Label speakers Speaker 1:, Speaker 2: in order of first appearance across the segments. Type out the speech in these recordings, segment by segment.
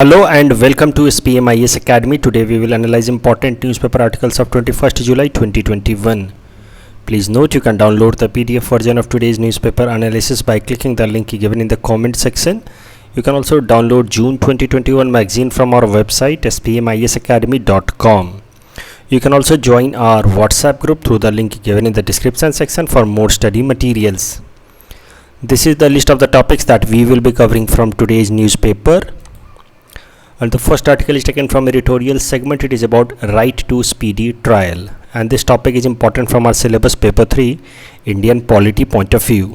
Speaker 1: Hello and welcome to SPMIS Academy. Today we will analyze important newspaper articles of 21st July 2021. Please note you can download the PDF version of today's newspaper analysis by clicking the link given in the comment section. You can also download June 2021 magazine from our website spmisacademy.com. You can also join our WhatsApp group through the link given in the description section for more study materials. This is the list of the topics that we will be covering from today's newspaper. And the first article is taken from editorial segment. It is about right to speedy trial, and this topic is important from our syllabus paper 3 Indian polity point of view.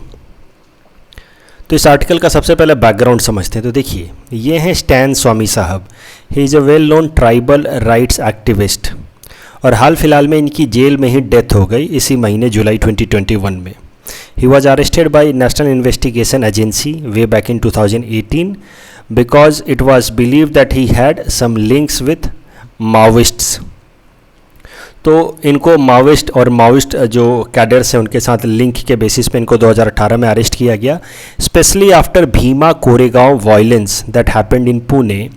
Speaker 1: तो इस article का सबसे पहले background समझते हैं. तो देखिए, ये हैं स्टैन स्वामी साहब. He is a well known tribal rights activist और हाल फिलहाल में इनकी जेल में ही डेथ हो गई इसी महीने जुलाई 2021 में. He was arrested by National Investigation Agency way back in 2018 because it was believed that he had some links with Maoists. तो इनको माओइस्ट और माओइस्ट जो कैडर्स हैं उनके साथ लिंक के बेसिस पे इनको 2018 में अरेस्ट किया गया, specially after Bhima Koregaon violence that happened in Pune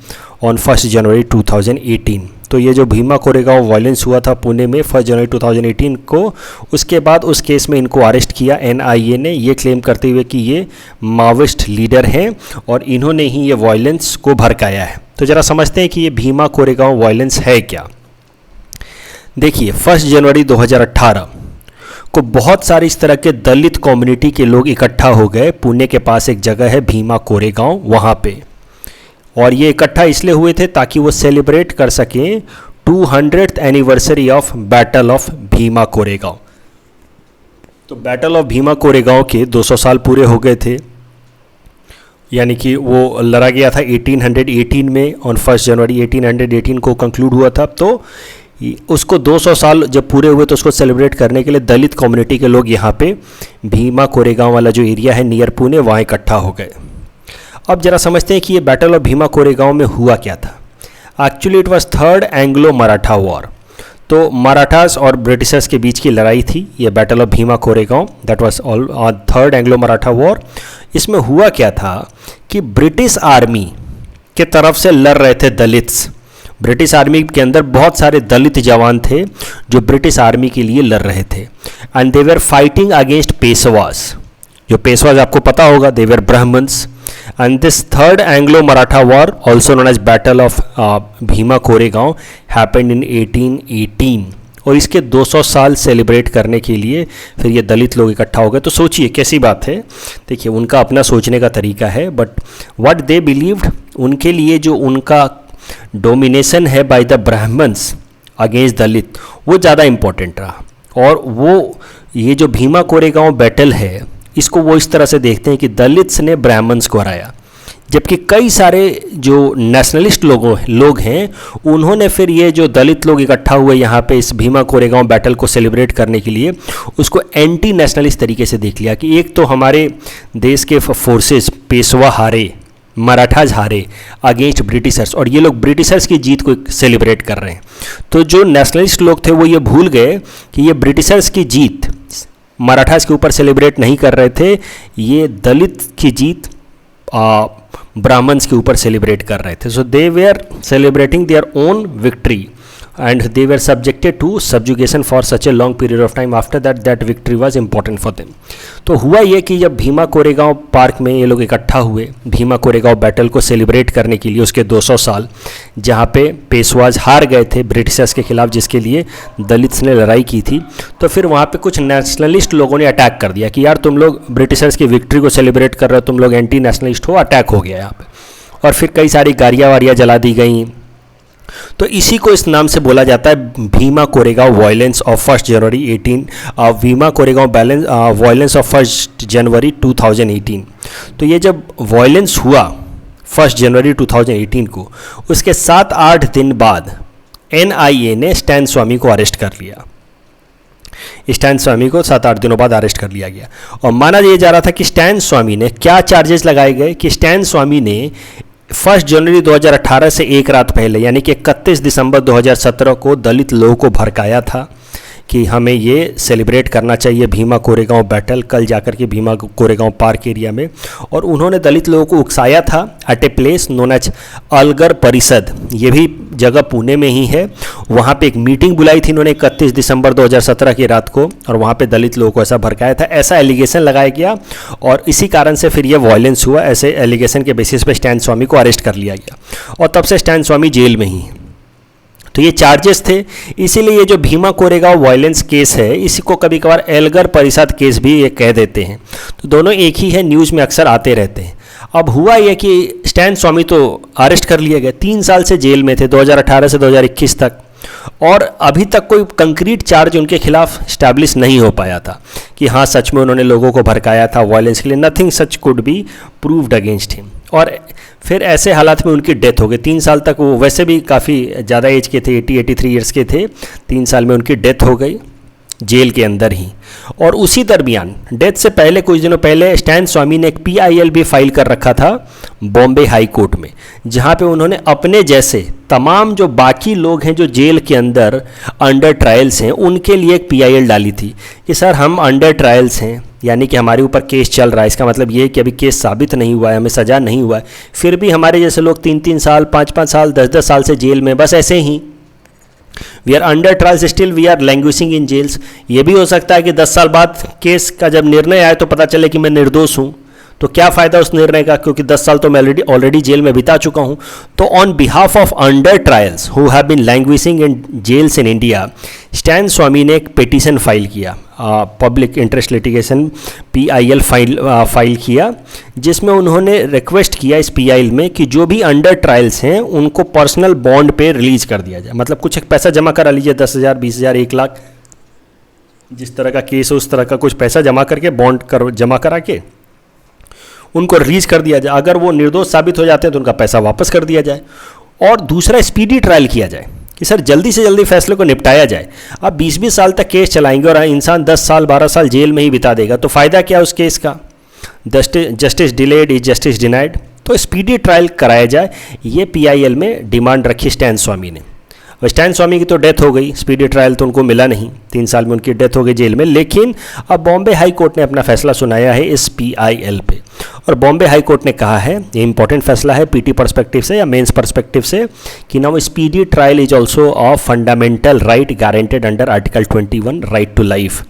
Speaker 1: on 1 जनवरी 2018. तो ये जो भीमा कोरेगांव वायलेंस हुआ था पुणे में 1 जनवरी 2018 को, उसके बाद उस केस में इनको अरेस्ट किया NIA ने, ये क्लेम करते हुए कि ये माओइस्ट लीडर हैं और इन्होंने ही ये वायलेंस को भड़काया है. तो ज़रा समझते हैं कि ये भीमा कोरेगांव वायलेंस है क्या. देखिए, 1 जनवरी 2018 को बहुत सारे इस तरह के दलित कम्युनिटी के लोग इकट्ठा हो गए. पुणे के पास एक जगह है भीमा कोरेगांव, वहाँ पे, और ये इकट्ठा इसलिए हुए थे ताकि वो सेलिब्रेट कर सकें 200th anniversary of battle of Bhima Koregaon. तो बैटल ऑफ भीमा कोरेगांव के 200 साल पूरे हो गए थे, यानी कि वो लड़ा गया था 1818 में. ऑन 1 जनवरी 1818 को कंक्लूड हुआ था. तो उसको 200 साल जब पूरे हुए तो उसको सेलिब्रेट करने के लिए दलित कम्युनिटी के लोग यहाँ पे भीमा कोरेगांव वाला जो एरिया है नियर पुणे, वहाँ इकट्ठा हो गए. अब जरा समझते हैं कि ये बैटल ऑफ भीमा कोरेगांव में हुआ क्या था. Actually it was third Anglo Maratha war. तो मराठास और ब्रिटिशर्स के बीच की लड़ाई थी ये battle of Bhima Koregaon. That was third Anglo Maratha war. इसमें हुआ क्या था कि ब्रिटिश आर्मी के तरफ से लड़ रहे थे दलित्स. ब्रिटिश आर्मी के अंदर बहुत सारे दलित जवान थे जो ब्रिटिश आर्मी के लिए लड़ रहे थे, and they were fighting against Peshwas. जो पेशवास आपको पता होगा, दे वर Brahmins. And this third Anglo-Maratha war, also known as Battle of Bhima Koregaon, happened in 1818. और इसके 200 साल सेलिब्रेट करने के लिए फिर ये दलित लोग इकट्ठा हो गए. तो सोचिए कैसी बात है. देखिए, उनका अपना सोचने का तरीका है, बट व्हाट दे बिलीव्ड, उनके लिए जो उनका डोमिनेशन है बाय द ब्राह्मण्स अगेंस्ट दलित, वो ज़्यादा इम्पोर्टेंट रहा. और वो ये जो भीमा कोरेगांव बैटल है, इसको वो इस तरह से देखते हैं कि दलित्स ने ब्राह्मण्स को हराया, जबकि कई सारे जो नेशनलिस्ट लोग हैं उन्होंने फिर ये जो दलित लोग इकट्ठा हुए यहाँ पे इस भीमा कोरेगांव बैटल को सेलिब्रेट करने के लिए, उसको एंटी नेशनलिस्ट तरीके से देख लिया कि एक तो हमारे देश के फोर्सेस पेशवा हारे, मराठाज हारे अगेंस्ट ब्रिटिशर्स, और ये लोग ब्रिटिशर्स की जीत को सेलिब्रेट कर रहे हैं. तो जो नेशनलिस्ट लोग थे वो ये भूल गए कि ये ब्रिटिशर्स की जीत मराठास के ऊपर सेलिब्रेट नहीं कर रहे थे, ये दलित की जीत ब्राह्मण्स के ऊपर सेलिब्रेट कर रहे थे. So they were celebrating their own victory and they were subjected to subjugation for such a long period of time. After that victory was important for them. तो हुआ ये कि जब भीमा कोरेगांव पार्क में ये लोग इकट्ठा हुए भीमा कोरेगांव बैटल को सेलिब्रेट करने के लिए, उसके 200 साल जहाँ पे पेशवाज हार गए थे ब्रिटिशर्स के खिलाफ, जिसके लिए दलित्स ने लड़ाई की थी, तो फिर वहाँ पे कुछ नेशनलिस्ट लोगों ने अटैक कर दिया कि यार तुम लोग ब्रिटिशर्स की विक्ट्री को सेलिब्रेट कर रहे हो, तुम लोग एंटी नेशनलिस्ट हो. अटैक हो गया यहाँ पे, और फिर कई सारी गाड़ियाँ वारियाँ जला दी गई. तो इसी को इस नाम से बोला जाता है Bhima Koregaon violence of 1 January 18 Bhima Koregaon violence of 1 जनवरी 2018. तो ये जब वायलेंस हुआ 1 जनवरी 2018 को, उसके 7-8 दिन बाद NIA ने स्टैन स्वामी को अरेस्ट कर लिया. स्टैन स्वामी को 7-8 दिनों बाद अरेस्ट कर लिया गया, और माना ये जा रहा था कि स्टैन स्वामी ने क्या चार्जेस लगाए गए कि स्टैन स्वामी ने 1 जनवरी 2018 से एक रात पहले, यानी कि 31 दिसंबर 2017 को दलित लोगों को भड़काया था कि हमें ये सेलिब्रेट करना चाहिए भीमा कोरेगांव बैटल, कल जाकर के भीमा कोरेगांव पार्क एरिया में। और उन्होंने दलित लोगों को उकसाया था at a place known as Elgar Parishad, ये भी जगह पुणे में ही है। वहाँ पे एक मीटिंग बुलाई थी इन्होंने 31 दिसंबर 2017 की रात को, और वहाँ पे दलित लोगों को ऐसा भड़काया था, ऐसा एलिगेशन लगाया गया, और इसी कारण से फिर ये वायलेंस हुआ। ऐसे एलिगेशन के बेसिस पे स्टैन स्वामी को अरेस्ट कर लिया गया, और तब से स्टैन स्वामी जेल में ही। तो ये चार्जेस थे, इसीलिए ये जो भीमा कोरेगांव वायलेंस केस है इसी को कभी कभार एल्गर परिषद केस भी ये कह देते हैं। तो दोनों एक ही है, न्यूज़ में अक्सर आते रहते हैं। अब हुआ यह कि स्टैन स्वामी तो अरेस्ट कर लिए गए, 3 साल से जेल में थे 2018 से 2021 तक, और अभी तक कोई कंक्रीट चार्ज उनके खिलाफ स्टैब्लिश नहीं हो पाया था कि हाँ सच में उन्होंने लोगों को भड़काया था वायलेंस के लिए। Nothing such could be proved against him. और फिर ऐसे हालात में उनकी डेथ हो गई। 3 साल तक वो वैसे भी काफ़ी ज़्यादा एज के थे, 83 ईयर्स के थे, 3 साल में उनकी डेथ हो गई जेल के अंदर ही। और उसी दरमियान डेथ से पहले कुछ दिनों पहले स्टैन स्वामी ने एक PIL भी फाइल कर रखा था बॉम्बे हाई कोर्ट में, जहाँ पे उन्होंने अपने जैसे तमाम जो बाकी लोग हैं जो जेल के अंदर अंडर ट्रायल्स हैं उनके लिए एक PIL डाली थी कि सर हम अंडर ट्रायल्स हैं, यानी कि हमारे ऊपर केस चल रहा है, इसका मतलब ये है कि अभी केस साबित नहीं हुआ है, हमें सज़ा नहीं हुआ है, फिर भी हमारे जैसे लोग 3-3 साल 5-5 साल 10-10 साल से जेल में बस ऐसे ही we are under trials, still we are languishing in jails. ये भी हो सकता है कि 10 साल बाद केस का जब निर्णय आए तो पता चले कि मैं निर्दोष हूँ, तो क्या फ़ायदा उस निर्णय का, क्योंकि 10 साल तो मैं ऑलरेडी जेल में बिता चुका हूँ। तो on behalf of under trials who have been languishing in jails in India, Stan Swamy ने एक पिटीशन फाइल किया, public interest litigation PIL file किया, जिसमें उन्होंने रिक्वेस्ट किया इस PIL में कि जो भी अंडर ट्रायल्स हैं उनको पर्सनल बॉन्ड पे रिलीज कर दिया जाए। मतलब कुछ एक पैसा जमा करा लीजिए, 10,000 20,000 1 लाख, जिस तरह का केस है उस तरह का कुछ पैसा जमा करके बॉन्ड जमा करा के उनको रिलीज कर दिया जाए। अगर वो निर्दोष साबित हो जाते हैं तो उनका पैसा वापस कर दिया जाए। और दूसरा स्पीडी ट्रायल किया जाए कि सर जल्दी से जल्दी फैसले को निपटाया जाए। अब 20-20 साल तक केस चलाएंगे और इंसान 10 साल 12 साल जेल में ही बिता देगा, तो फ़ायदा क्या उस केस का? Justice delayed is justice denied. तो स्पीडी ट्रायल कराया जाए, ये PIL में डिमांड रखी स्टैन स्वामी ने। स्टैन स्वामी की तो डेथ हो गई, स्पीडी ट्रायल तो उनको मिला नहीं, 3 साल में उनकी डेथ हो गई जेल में। लेकिन अब बॉम्बे हाई कोर्ट ने अपना फैसला सुनाया है इस PIL पे, और बॉम्बे हाई कोर्ट ने कहा है, ये इंपॉर्टेंट फैसला है PT पर्सपेक्टिव से या मेंस पर्सपेक्टिव से, कि now speedy trial is also a fundamental right guaranteed under article 21 right to life.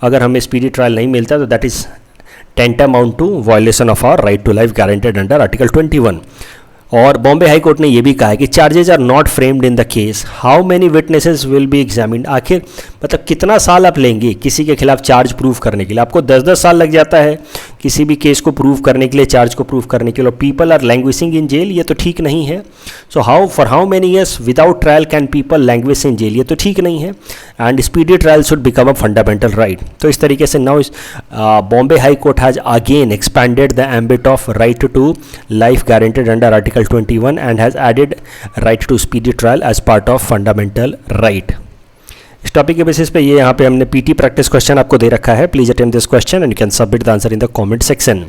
Speaker 1: अगर हमें स्पीडी ट्रायल नहीं मिलता तो that is tantamount to violation of our right to life guaranteed under article 21। और Bombay high court ने यह भी कहा है कि charges are not framed in the case, how many witnesses will be examined. आखिर मतलब कितना साल आप लेंगे किसी के खिलाफ चार्ज प्रूव करने के लिए? आपको 10-10 साल लग जाता है किसी भी केस को प्रूव करने के लिए, चार्ज को प्रूव करने के लिए। People are languishing in jail, ये तो ठीक नहीं है। So how many years without trial can people languish in jail, ये तो ठीक नहीं है। And speedy trial should become a fundamental right. तो इस तरीके से now Bombay high court has again expanded the ambit of right to life guaranteed under article 21 and has added right to speedy trial as part of fundamental right। इस topic के basis पे ये यहाँ पे हमने PT प्रैक्टिस क्वेश्चन आपको दे रखा है। Please attempt this question and you can submit the answer in the comment section.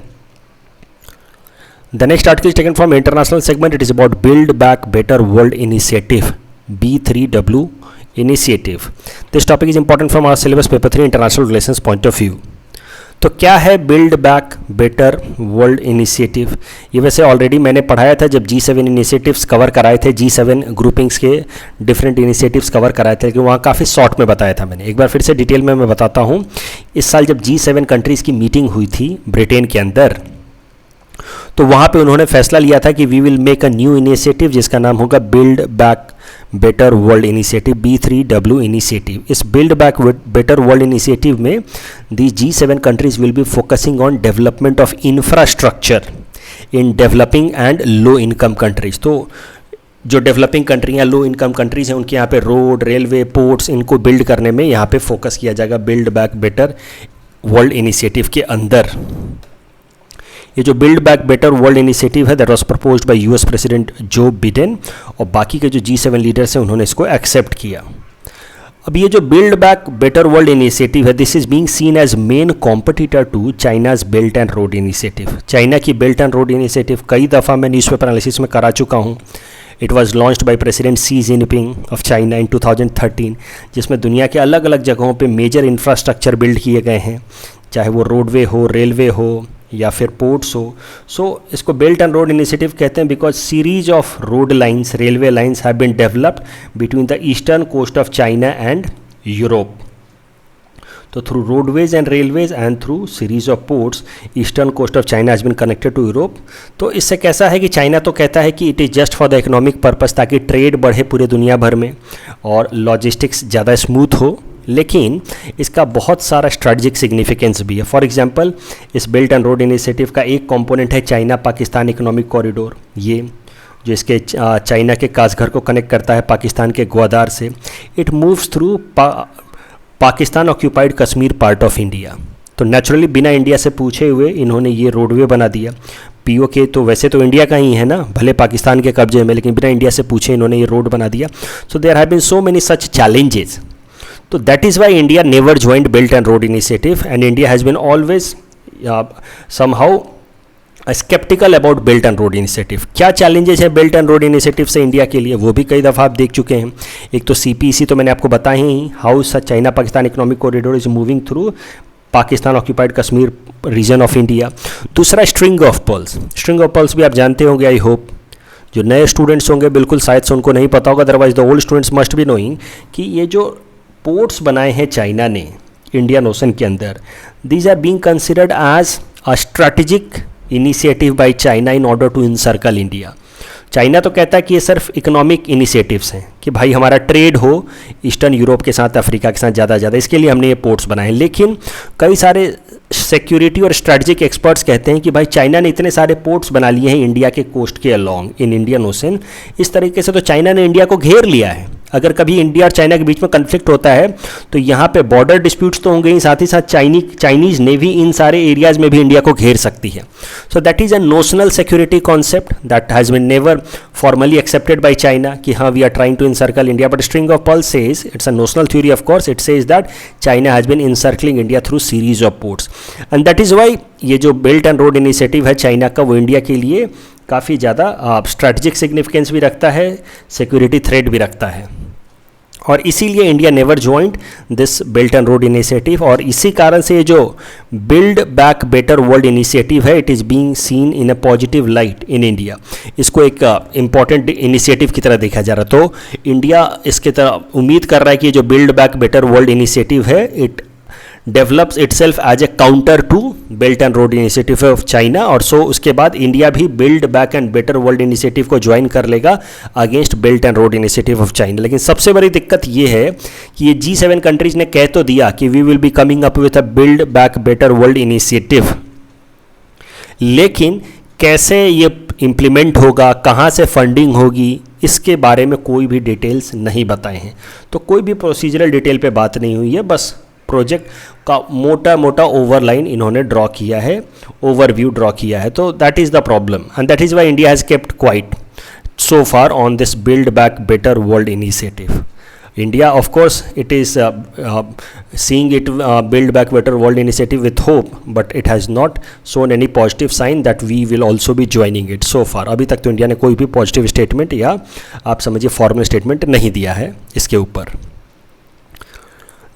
Speaker 1: The next article is taken from international segment. It is about build back better world initiative, B3W initiative. This topic is important from our syllabus paper 3 international relations point of view. तो क्या है build back better world initiative? ये वैसे already मैंने पढ़ाया था जब G7 initiatives cover कराए थे, G7 ग्रुपिंग्स के डिफरेंट इनिशिएटिव्स कवर कराए थे, लेकिन वहाँ काफ़ी शॉर्ट में बताया था मैंने। एक बार फिर से डिटेल में मैं बताता हूँ। इस साल जब G7 कंट्रीज़ की मीटिंग हुई थी ब्रिटेन के अंदर, तो वहाँ पे उन्होंने फैसला लिया था कि we will make a new initiative जिसका नाम होगा build back better world initiative, B3W initiative. इस build back better world initiative में the G7 countries will be focusing on development of infrastructure in developing and low income countries. तो जो developing country हैं, लो income countries हैं, उनके यहाँ पे road, railway, ports, इनको बिल्ड करने में यहाँ पे फोकस किया जाएगा build back better world initiative के अंदर। ये जो build back better world initiative है that was proposed by US president Joe Biden, और बाकी के जो G7 लीडर्स हैं उन्होंने इसको एक्सेप्ट किया। अब ये जो build back better world initiative है, this is being seen as main competitor to China's belt and road initiative. China की बेल्ट एंड रोड इनिशिएटिव कई दफ़ा मैं न्यूज़पेपर एनालिसिस में करा चुका हूँ। It was launched by president Xi Jinping of China in 2013, जिसमें दुनिया के अलग अलग जगहों पे मेजर इंफ्रास्ट्रक्चर बिल्ड किए गए हैं, चाहे वो रोडवे हो, रेलवे हो या फिर पोर्ट्स हो. सो इसको बेल्ट एंड रोड इनिशिएटिव कहते हैं because series of road lines, railway lines have been developed between the eastern coast of China and Europe. तो through roadways and railways and through series of ports eastern coast of China has been connected to Europe. तो इससे कैसा है कि China तो कहता है कि it is just for the economic purpose, ताकि ट्रेड बढ़े पूरे दुनिया भर में और लॉजिस्टिक्स ज़्यादा स्मूथ हो, लेकिन इसका बहुत सारा स्ट्रेटजिक सिग्निफिकेंस भी है. फॉर एग्जांपल, इस बेल्ट एंड रोड इनिशिएटिव का एक कंपोनेंट है चाइना पाकिस्तान इकोनॉमिक कॉरिडोर, ये जो इसके चाइना के कासघर को कनेक्ट करता है पाकिस्तान के ग्वादार से. It moves through Pakistan occupied Kashmir part of India. तो नेचुरली बिना इंडिया से पूछे हुए इन्होंने ये रोडवे बना दिया. पीओके तो वैसे तो इंडिया का ही है ना, भले पाकिस्तान के कब्जे में, लेकिन बिना इंडिया से पूछे इन्होंने ये रोड बना दिया. So there have been so many such challenges. तो that is why India never joined belt and road initiative, and India has been always somehow sceptical about belt and road initiative. क्या challenges है belt and road initiative से India के लिए, वो भी कई दफ़ा आप देख चुके हैं. एक तो CPEC तो मैंने आपको बताया ही, how China Pakistan economic corridor is moving through Pakistan occupied Kashmir region of India. दूसरा string of pearls. String of pearls भी आप जानते होंगे, आई होप. जो नए स्टूडेंट्स होंगे बिल्कुल शायद से उनको नहीं पता होगा, otherwise the old students must be knowing कि ये जो पोर्ट्स बनाए हैं चाइना ने इंडियन ओशन के अंदर, these are being considered as a strategic initiative by China in order to encircle India. China तो कहता है कि ये सिर्फ इकोनॉमिक इनिशिएटिव्स हैं कि भाई हमारा ट्रेड हो ईस्टर्न यूरोप के साथ, अफ्रीका के साथ ज़्यादा, इसके लिए हमने ये पोर्ट्स बनाए. लेकिन कई सारे सिक्योरिटी और स्ट्रैटेजिक एक्सपर्ट्स कहते हैं कि भाई चाइना ने इतने सारे पोर्ट्स बना लिए हैं इंडिया के कोस्ट के अलोंग इन इंडियन ओशन, इस तरीके से तो चाइना ने इंडिया को घेर लिया है. अगर कभी इंडिया और चाइना के बीच में कन्फ्लिक्ट होता है तो यहाँ पे बॉर्डर डिस्प्यूट्स तो होंगे ही, साथ ही साथ चाइनीज़ नेवी इन सारे एरियाज़ में भी इंडिया को घेर सकती है. So that is a notional security concept that has been never formally accepted by China कि हाँ we are trying to encircle India, but string of pearls says it's a notional theory. Of course it says that China has been encircling India through series of ports, and that is why ये जो belt and road initiative है China का, वो India के लिए काफ़ी ज़्यादा strategic significance भी रखता है, सिक्योरिटी थ्रेट भी रखता है. और इसीलिए India never joined this belt and road initiative, और इसी कारण से ये जो build back better world initiative है, it is being seen in a positive light in India. इसको एक इम्पॉर्टेंट इनिशिएटिव की तरह देखा जा रहा है. तो इंडिया इसके तरह उम्मीद कर रहा है कि ये जो build back better world initiative है, it develops itself as a counter to belt and road initiative of China, और सो उसके बाद इंडिया भी build back and better world initiative को ज्वाइन कर लेगा against belt and road initiative of China. लेकिन सबसे बड़ी दिक्कत ये है कि ये G7 कंट्रीज ने कह तो दिया कि we will be coming up with a build back better world initiative, लेकिन कैसे ये इम्प्लीमेंट होगा, कहाँ से फंडिंग होगी, इसके बारे में कोई भी डिटेल्स नहीं बताए हैं. तो कोई भी प्रोसीजरल डिटेल पे बात नहीं हुई है, बस प्रोजेक्ट का मोटा मोटा ओवरलाइन इन्होंने ड्रॉ किया है, ओवरव्यू ड्रॉ किया है. तो that is the problem, and that is why India has kept quite so far on this build back better world initiative. India, of course, it is seeing it build back better world initiative with hope, but it has not shown any positive sign that we will also be joining it so far. अभी तक तो India ने कोई भी positive statement या आप समझिए formal statement नहीं दिया है इसके ऊपर.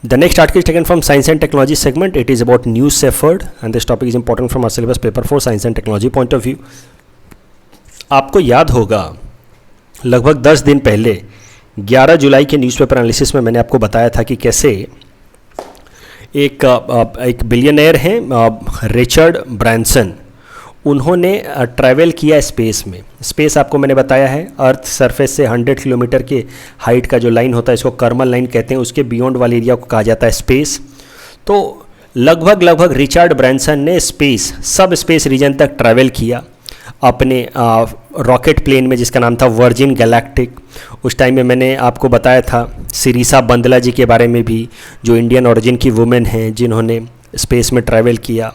Speaker 1: The next article is taken from Science and Technology segment. It is about News Shepherd, and this topic is important from our syllabus paper for Science and Technology point of view. आपको याद होगा लगभग 10 दिन पहले 11 जुलाई के newspaper analysis में मैंने आपको बताया था कि कैसे एक बिलियनर हैं रिचर्ड ब्रांसन, उन्होंने ट्रैवल किया स्पेस में. स्पेस आपको मैंने बताया है अर्थ सरफेस से 100 किलोमीटर के हाइट का जो लाइन होता है, इसको कर्मल लाइन कहते हैं, उसके बियॉन्ड वाले एरिया को कहा जाता है स्पेस. तो लगभग रिचर्ड ब्रांसन ने सब स्पेस रीजन तक ट्रैवल किया अपने रॉकेट प्लेन में, जिसका नाम था वर्जिन गैलेक्टिक. उस टाइम में मैंने आपको बताया था सिरिसा बंदला जी के बारे में भी, जो इंडियन ओरिजिन की वुमेन हैं जिन्होंने स्पेस में ट्रैवल किया.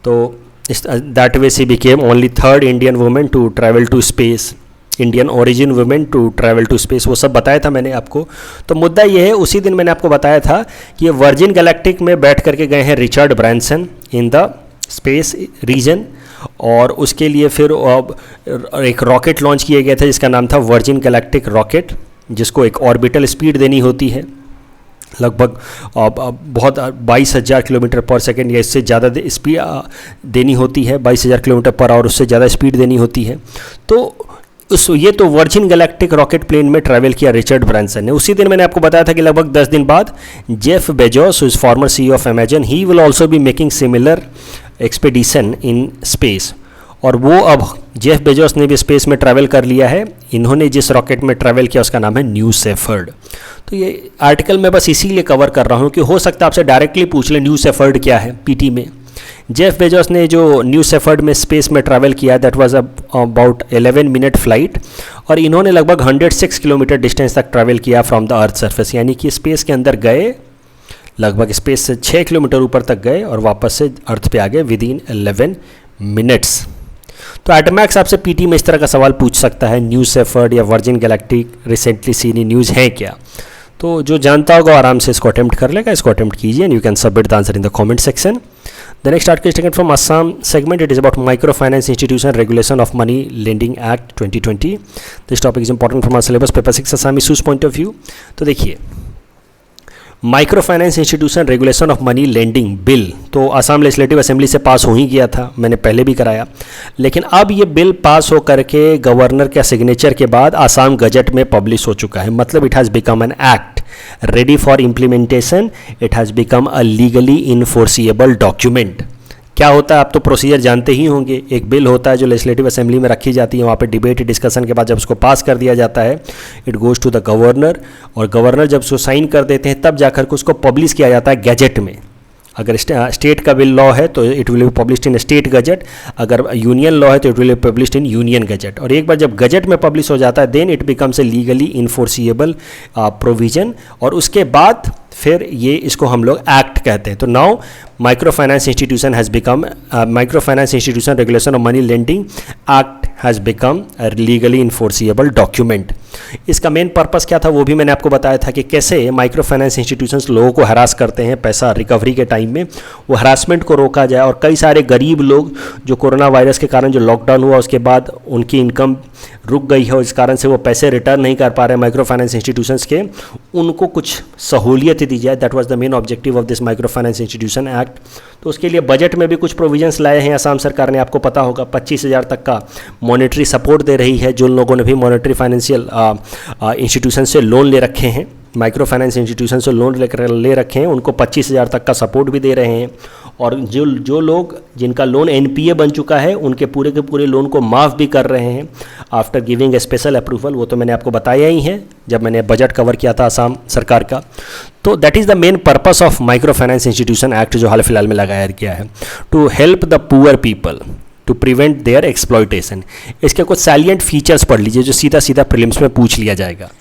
Speaker 1: तो that way she became only 3rd Indian women to travel to space, Indian origin women to travel to space. वो सब बताया था मैंने आपको. तो मुद्दा ये है, उसी दिन मैंने आपको बताया था कि ये वर्जिन गैलेक्टिक में बैठ करके गए हैं Richard Branson in the space region, और उसके लिए फिर एक रॉकेट लॉन्च किया गया था जिसका नाम था वर्जिन गैलेक्टिक रॉकेट, जिसको एक ऑर्बिटल स्पीड देनी होती है लगभग बहुत 22,000 किलोमीटर पर सेकेंड या इससे ज़्यादा स्पीड देनी होती है, 22,000 किलोमीटर पर आवर उससे ज़्यादा स्पीड देनी होती है। तो ये तो वर्जिन गैलेक्टिक रॉकेट प्लेन में ट्रैवल किया रिचर्ड ब्रांसन ने। उसी दिन मैंने आपको बताया था कि लगभग 10 दिन बाद Jeff Bezos, who is farmer CEO of Amazon, he will also be making similar expedition in space. और वो अब जेफ बेजोस ने भी स्पेस में ट्रैवल कर लिया है। इन्होंने जिस रॉकेट में ट्रैवल किया उसका नाम है न्यू शेफर्ड। तो ये आर्टिकल मैं बस इसीलिए कवर कर रहा हूँ कि हो सकता है आपसे डायरेक्टली पूछ ले न्यू शेफर्ड क्या है पीटी में। जेफ बेजोस ने जो न्यू शेफर्ड में स्पेस में ट्रैवल किया that was about 11 minute flight, और इन्होंने लगभग 106 किलोमीटर डिस्टेंस तक ट्रैवल किया फ्रॉम द अर्थ सरफेस, यानी कि स्पेस के अंदर गए, लगभग स्पेस से 6 किलोमीटर ऊपर तक गए और वापस से अर्थ पे आ गए विद इन 11 मिनट्स। तो एटमैक्स आपसे पीटी में इस तरह का सवाल पूछ सकता है, न्यू शेफर्ड या virgin galactic recently seen in news है क्या? तो जो जानता होगा आराम से इसको अटेम्प्ट कर लेगा, इसको अटेम्प्ट कीजिए and you can submit the answer in the comment section. The next article is taken from Assam segment. It is about Microfinance Institution Regulation of Money Lending Act 2020. This topic is important from our syllabus paper 6 Assam issues point of view. तो देखिए, micro finance institution regulation of money lending bill तो Assam legislative assembly से पास हो ही गया था, मैंने पहले भी कराया, लेकिन अब ये बिल पास हो करके गवर्नर के सिग्नेचर के बाद आसाम गजट में पब्लिश हो चुका है। मतलब it has become an act ready for implementation, it has become a legally enforceable document. क्या होता है आप तो प्रोसीजर जानते ही होंगे। एक बिल होता है जो लेजिस्लेटिव असेंबली में रखी जाती है, वहाँ पे डिबेट डिस्कशन के बाद जब उसको पास कर दिया जाता है it goes to the governor, और गवर्नर जब उसको साइन कर देते हैं तब जाकर के उसको पब्लिश किया जाता है गैजेट में। अगर स्टेट का बिल लॉ है तो it will be published in state gazette, अगर यूनियन लॉ है तो it will be published in union gazette. और एक बार जब गजट में पब्लिश हो जाता है then it becomes a legally enforceable provision, और उसके बाद फिर ये इसको हम लोग एक्ट कहते हैं। तो now micro finance institution has become micro finance institution regulation of money lending act has become a legally enforceable document. इसका मेन पर्पस क्या था वो भी मैंने आपको बताया था कि कैसे माइक्रो फाइनेंस इंस्टीट्यूशंस लोगों को हरास करते हैं पैसा रिकवरी के टाइम में, वो हरासमेंट को रोका जाए। और कई सारे गरीब लोग जो कोरोना वायरस के कारण जो लॉकडाउन हुआ उसके बाद उनकी इनकम रुक गई है और इस कारण से वो पैसे रिटर्न नहीं कर पा रहे माइक्रो फाइनेंस इंस्टीट्यूशंस के, उनको कुछ सहूलियत दी जाए। That was the main objective of this micro finance institution act. तो उसके लिए बजट में भी कुछ प्रोविजंस लाए हैं असम सरकार ने, आपको पता होगा 25,000 तक का मॉनेटरी सपोर्ट दे रही है। जो लोगों ने भी मॉनेटरी फाइनेंशियल इंस्टीट्यूशन से लोन ले रखे हैं, माइक्रो फाइनेंस इंस्टीट्यूशन से लोन ले रखे हैं, उनको 25,000 तक का सपोर्ट भी दे रहे हैं। और जो लोग जिनका लोन NPA बन चुका है उनके पूरे के पूरे लोन को माफ़ भी कर रहे हैं after giving a special approval. वो तो मैंने आपको बताया ही है जब मैंने बजट कवर किया था असम सरकार का। तो that is the main purpose of micro finance institution act जो हाल फिलहाल में लगाया गया है, to help the poor people to prevent their exploitation. इसके कुछ सैलिएंट फीचर्स पढ़ लीजिए जो सीधा सीधा प्रीलिम्स में पूछ लिया जाएगा।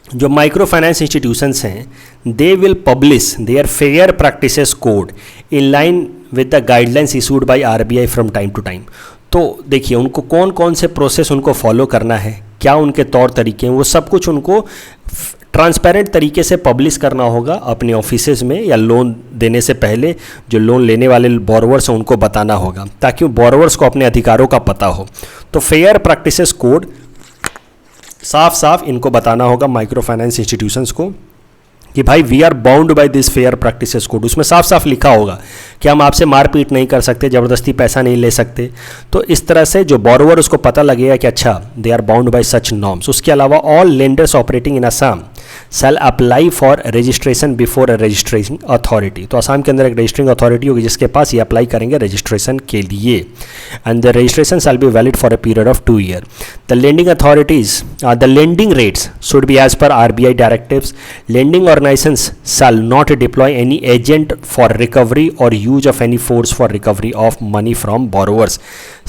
Speaker 1: जो माइक्रो फाइनेंस इंस्टीट्यूशंस हैं they will publish their fair practices code in line with the guidelines issued by RBI from time to time. तो देखिए उनको कौन कौन से प्रोसेस उनको फॉलो करना है, क्या उनके तौर तरीके हैं, वो सब कुछ उनको ट्रांसपेरेंट तरीके से पब्लिश करना होगा अपने ऑफिसेज में, या लोन देने से पहले जो लोन लेने वाले बोरोवर्स हैं उनको बताना होगा ताकि बोरोवर्स को अपने अधिकारों का पता हो। तो फेयर प्रैक्टिसेस कोड साफ साफ इनको बताना होगा माइक्रो फाइनेंस इंस्टीट्यूशंस को कि भाई we are bound by this fair practices code. उसमें साफ साफ लिखा होगा कि हम आपसे मारपीट नहीं कर सकते, ज़बरदस्ती पैसा नहीं ले सकते। तो इस तरह से जो बोरोवर उसको पता लगेगा कि अच्छा they are bound by such norms. उसके अलावा all lenders operating in Assam shall apply for registration before a registration authority. तो असम के अंदर एक रजिस्ट्रिंग अथॉरिटी होगी जिसके पास ये अप्लाई करेंगे रजिस्ट्रेशन के लिए, and the registration shall be valid for a period of 2 year. The lending authorities the lending rates should be as per RBI directives. Lending organizations shall not deploy any agent for recovery or use of any force for recovery of money from borrowers.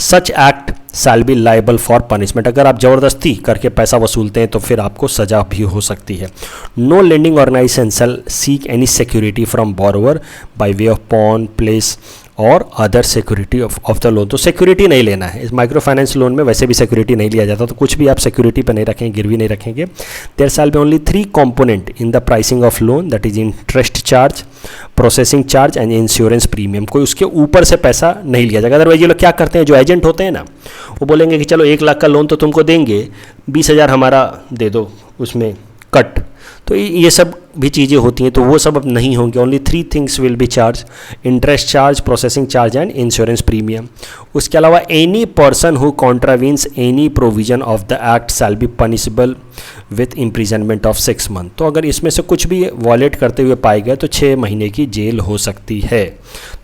Speaker 1: Such act shall be liable for punishment. अगर आप ज़बरदस्ती करके पैसा वसूलते हैं तो फिर आपको सज़ा भी हो सकती है। No lending organization shall seek any security from borrower by way of pawn, place और other security of the loan. तो सिक्योरिटी नहीं लेना है इस माइक्रो फाइनेंस लोन में, वैसे भी सिक्योरिटी नहीं लिया जाता, तो कुछ भी आप सिक्योरिटी पर नहीं रखेंगे, गिरवी नहीं रखेंगे। There shall be only 3 component in the pricing of loan, that is interest charge, processing charge and insurance premium. कोई उसके ऊपर से पैसा नहीं लिया जाएगा। अदरवाइज ये लोग क्या करते हैं, जो एजेंट होते हैं ना, वो बोलेंगे कि चलो 1 लाख का लोन तो तुमको देंगे, 20,000 हमारा दे दो उसमें कट। तो ये सब भी चीज़ें होती हैं, तो वो सब अब नहीं होंगे। Only 3 things will be charge, interest charge, processing charge and insurance premium. उसके अलावा any person who contravenes any provision of the act shall be punishable with imprisonment of 6 month. तो अगर इसमें से कुछ भी वॉलेट करते हुए पाए गए तो 6 महीने की जेल हो सकती है।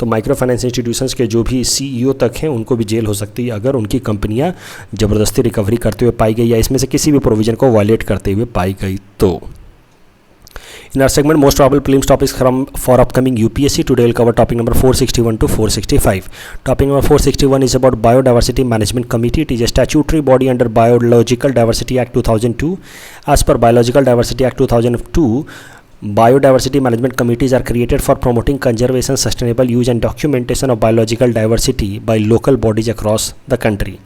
Speaker 1: तो माइक्रो फाइनेंस इंस्टीट्यूशंस के जो भी CEO तक हैं उनको भी जेल हो सकती है अगर उनकी कंपनियां ज़बरदस्ती रिकवरी करते हुए पाई गई या इसमें से किसी भी प्रोविजन को वॉलेट करते हुए पाई गई तो। In our segment, most probable prelims topics for upcoming UPSC, today we'll cover topic number 461 to 465. Topic number 461 is about Biodiversity Management Committee. It is a statutory body under Biological Diversity Act 2002. As per Biological Diversity Act 2002, Biodiversity Management Committees are created for promoting conservation, sustainable use and documentation of biological diversity by local bodies across the country.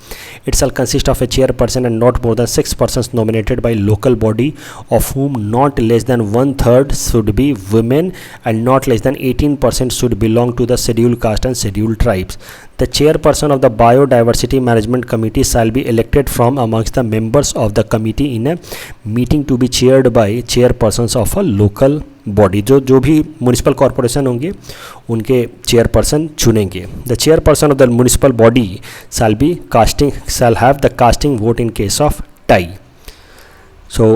Speaker 1: It shall consist of a chairperson and not more than 6 persons nominated by local body, of whom not less than 1/3 should be women and not less than 18% should belong to the scheduled caste and scheduled tribes. The chairperson of the Biodiversity Management Committee shall be elected from amongst the members of the committee in a meeting to be chaired by chairpersons of a local body. जो भी municipal corporation होंगे उनके chairperson चुनेंगे। The chairperson of the municipal body shall have the casting vote in case of tie. So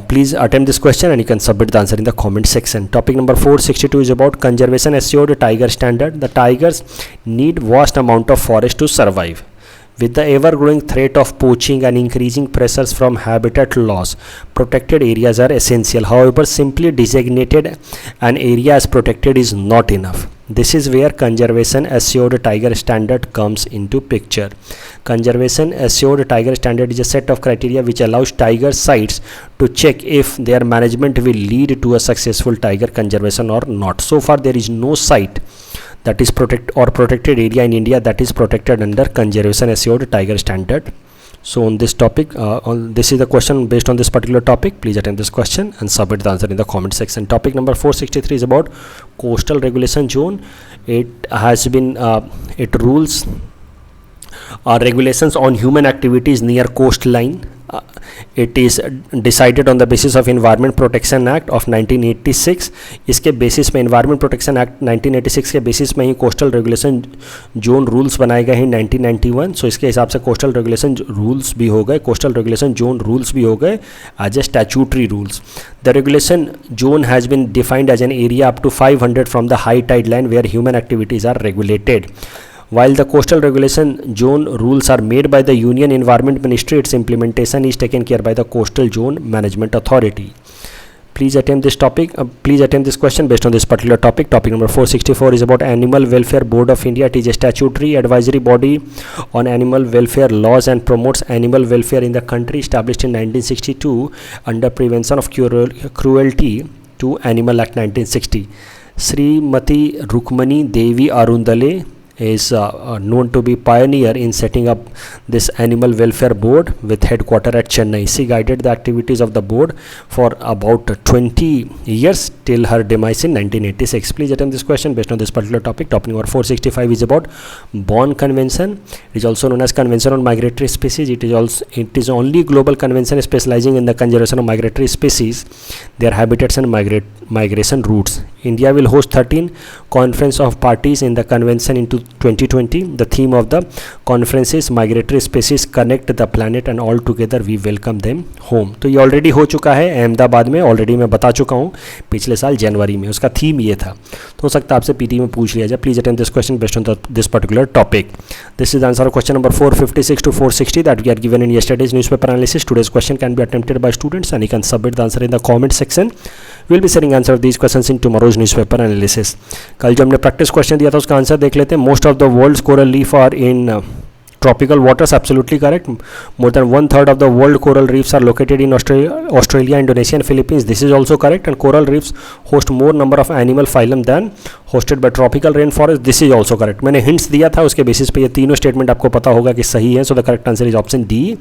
Speaker 1: please attempt this question and you can submit the answer in the comment section. Topic number 462 is about conservation assured tiger standard. The tigers need vast amount of forest to survive. With the ever-growing threat of poaching and increasing pressures from habitat loss, protected areas are essential. However, simply designated an area as protected is not enough. This is where Conservation Assured Tiger Standard comes into picture. Conservation Assured Tiger Standard is a set of criteria which allows tiger sites to check if their management will lead to a successful tiger conservation or not. So far, there is no site that is protected area in India that is protected under Conservation Assured Tiger Standard. So on this topic, this is the question based on this particular topic. Please attempt this question and submit the answer in the comment section. Topic number 463 is about Coastal Regulation Zone. It has been, it rules regulations on human activities near coastline. It is decided on the basis of Environment Protection Act of 1986. इसके basis में Environment Protection Act 1986 के basis में ही coastal regulation zone rules बनाए गए हैं 1991. सो इसके हिसाब से कोस्टल रेगुलेशन रूल्स भी हो गए, कोस्टल रेगुलेशन जोन रूल्स भी हो गए as a statutory rules. The regulation zone has been defined as an area up to 500 from the high tide line where human activities are regulated. While the coastal regulation zone rules are made by the Union Environment Ministry, its implementation is taken care by the Coastal Zone Management Authority. Please attempt this topic. Please attempt this question based on this particular topic. Topic number 464 is about Animal Welfare Board of India. It is a statutory advisory body on animal welfare laws and promotes animal welfare in the country, established in 1962 under Prevention of Cruelty to Animal Act 1960. Srimati Rukmani Devi Arundale is known to be pioneer in setting up this animal welfare board with headquarters at Chennai. She guided the activities of the board for about 20 years till her demise in 1986. Please attempt this question based on this particular topic. Topic number 465 is about Bonn Convention. It is also known as Convention on Migratory Species. It is only global convention specializing in the conservation of migratory species, their habitats and migration routes. India will host 13 conference of parties in the convention into 2020. The theme of the conference is Migratory Species Connect the Planet and all together we welcome them home. तो ये already हो चुका है अहमदाबाद में, already मैं बता चुका हूँ पिछले साल जनवरी में, उसका थीम ये था. तो हो सकता है आपसे पीटी में पूछ लिया जाए. Please attempt this question based on this particular topic. This is the answer of question number 456 to 460 that we are given in yesterday's newspaper analysis. Today's question can be attempted by students and you can submit the answer in the comment section. We will be sharing answer of these questions in tomorrow's newspaper analysis. कल जो हमने practice question दिया था उसका answer देख लेते हैं. Most of the world's coral reef are in tropical waters. Absolutely correct. More than 1/3 of the world coral reefs are located in Australia, Indonesia and Philippines. This is also correct. And coral reefs host more number of animal phylum than hosted by tropical rainforest. This is also correct. मैंने hints दिया था, उसके basis पे ये तीनों statement आपको पता होगा कि सही है. So the correct answer is option D.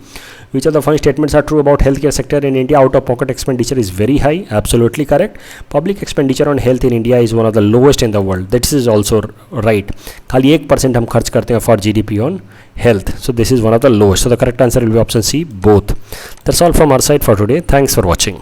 Speaker 1: Which of the following statements are true about healthcare sector in India? Out of pocket expenditure is very high. Absolutely correct. Public expenditure on health in India is one of the lowest in the world. This is also right. खाली 1% हम खर्च करते हैं for GDP on health. So this is one of the lowest. So the correct answer will be option C, both. That's all from our side for today. Thanks for watching.